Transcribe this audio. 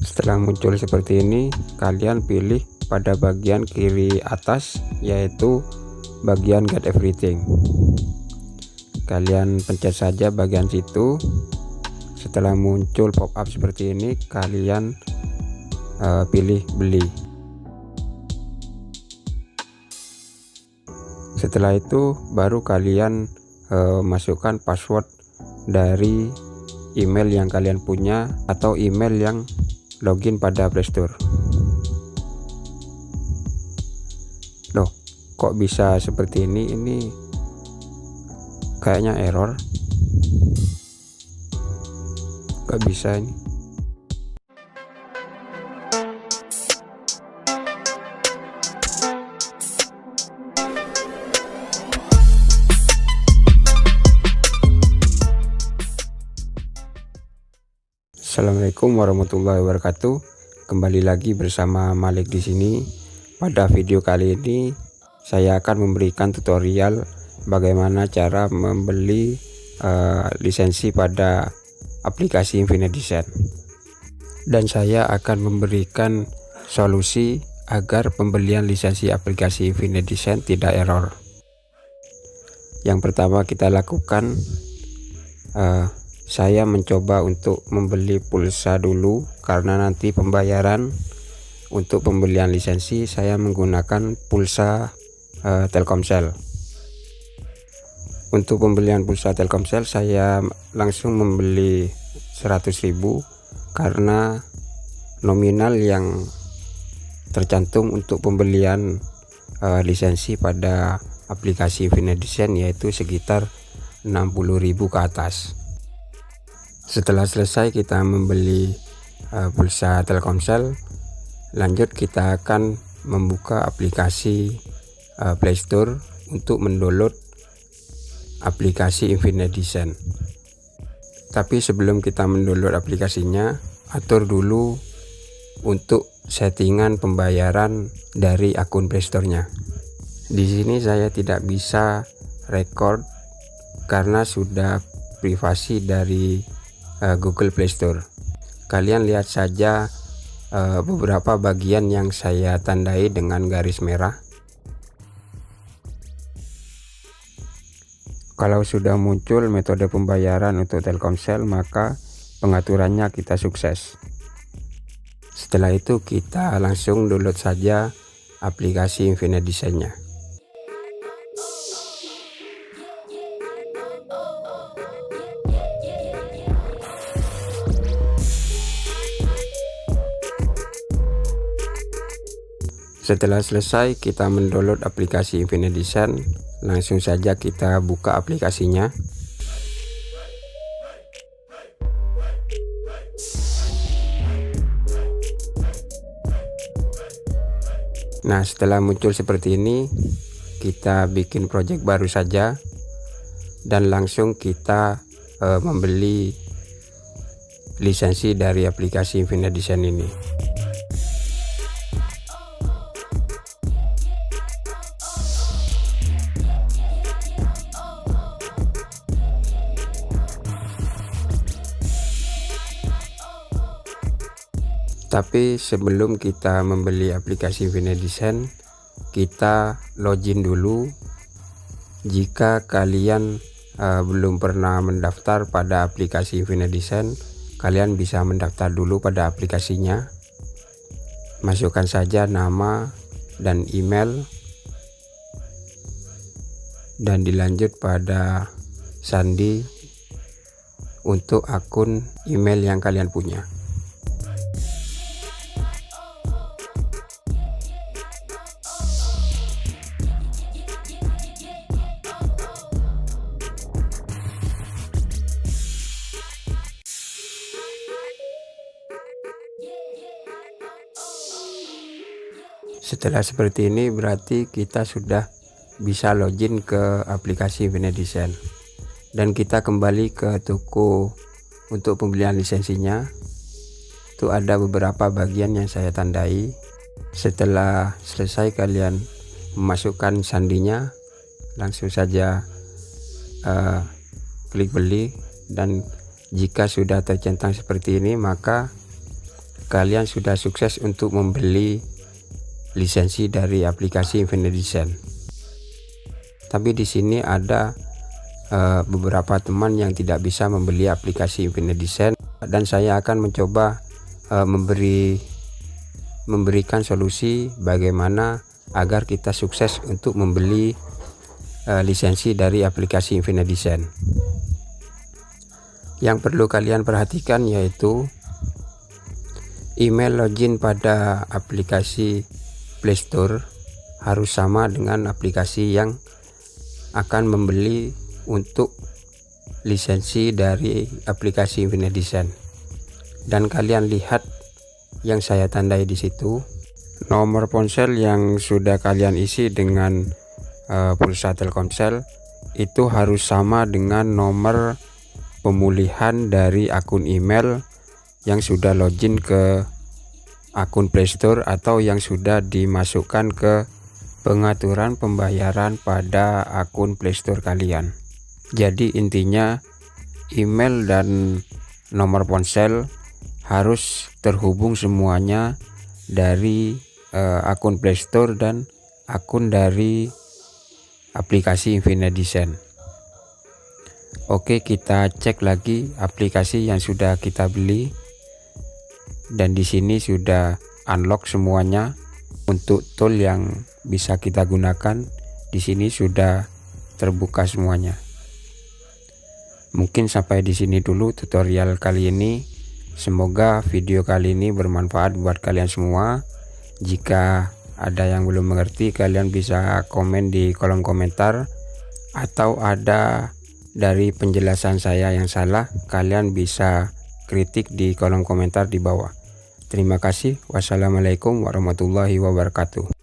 Setelah muncul seperti ini, kalian pilih pada bagian kiri atas, yaitu bagian Get Everything. Kalian pencet saja bagian situ. Setelah muncul pop-up seperti ini, kalian pilih beli. Setelah itu baru kalian masukkan password dari email yang kalian punya atau email yang login pada Play Store. Loh, kok bisa seperti ini? Ini kayaknya error. Gak bisa ini. Assalamualaikum warahmatullahi wabarakatuh. Kembali lagi bersama Malik di sini. Pada video kali ini saya akan memberikan tutorial bagaimana cara membeli lisensi pada aplikasi Infinite Design. Dan saya akan memberikan solusi agar pembelian lisensi aplikasi Infinite Design tidak error. Yang pertama kita lakukan, saya mencoba untuk membeli pulsa dulu, karena nanti pembayaran untuk pembelian lisensi saya menggunakan pulsa Telkomsel. Untuk pembelian pulsa Telkomsel saya langsung membeli 100.000 karena nominal yang tercantum untuk pembelian lisensi pada aplikasi Infinite Design yaitu sekitar 60.000 ke atas. Setelah selesai kita membeli pulsa Telkomsel, lanjut kita akan membuka aplikasi Play Store untuk mendownload aplikasi Infinite Design. Tapi sebelum kita mendownload aplikasinya, atur dulu untuk settingan pembayaran dari akun Play Store-nya. Di sini saya tidak bisa record karena sudah privasi dari Google Play Store. Kalian lihat saja beberapa bagian yang saya tandai dengan garis merah. Kalau sudah muncul metode pembayaran untuk Telkomsel, maka pengaturannya kita sukses. Setelah itu kita langsung download saja aplikasi Infinite Design-nya. Setelah selesai kita mendownload aplikasi Infinite Design, langsung saja kita buka aplikasinya. Nah, setelah muncul seperti ini, kita bikin project baru saja dan langsung kita membeli lisensi dari aplikasi Infinite Design ini. Tapi sebelum kita membeli aplikasi Infinite Design, kita login dulu. Jika kalian belum pernah mendaftar pada aplikasi Infinite Design, kalian bisa mendaftar dulu pada aplikasinya. Masukkan saja nama dan email, dan dilanjut pada sandi untuk akun email yang kalian punya. Setelah seperti ini berarti kita sudah bisa login ke aplikasi Infinite Design, dan kita kembali ke toko untuk pembelian lisensinya. Itu ada beberapa bagian yang saya tandai. Setelah selesai kalian memasukkan sandinya, langsung saja klik beli, dan jika sudah tercentang seperti ini maka kalian sudah sukses untuk membeli lisensi dari aplikasi Infinite Design. Tapi di sini ada beberapa teman yang tidak bisa membeli aplikasi Infinite Design, dan saya akan mencoba memberikan solusi bagaimana agar kita sukses untuk membeli lisensi dari aplikasi Infinite Design. Yang perlu kalian perhatikan yaitu email login pada aplikasi Play Store harus sama dengan aplikasi yang akan membeli untuk lisensi dari aplikasi Infinite Design. Dan kalian lihat yang saya tandai di situ, nomor ponsel yang sudah kalian isi dengan pulsa Telkomsel itu harus sama dengan nomor pemulihan dari akun email yang sudah login ke akun Play Store atau yang sudah dimasukkan ke pengaturan pembayaran pada akun Play Store kalian. Jadi intinya email dan nomor ponsel harus terhubung semuanya dari akun Play Store dan akun dari aplikasi Infinite Design. Oke, kita cek lagi aplikasi yang sudah kita beli, dan di sini sudah unlock semuanya. Untuk tool yang bisa kita gunakan di sini sudah terbuka semuanya. Mungkin sampai di sini dulu tutorial kali ini. Semoga video kali ini bermanfaat buat kalian semua. Jika ada yang belum mengerti, kalian bisa komen di kolom komentar, atau ada dari penjelasan saya yang salah, kalian bisa kritik di kolom komentar di bawah. Terima kasih. Wassalamualaikum warahmatullahi wabarakatuh.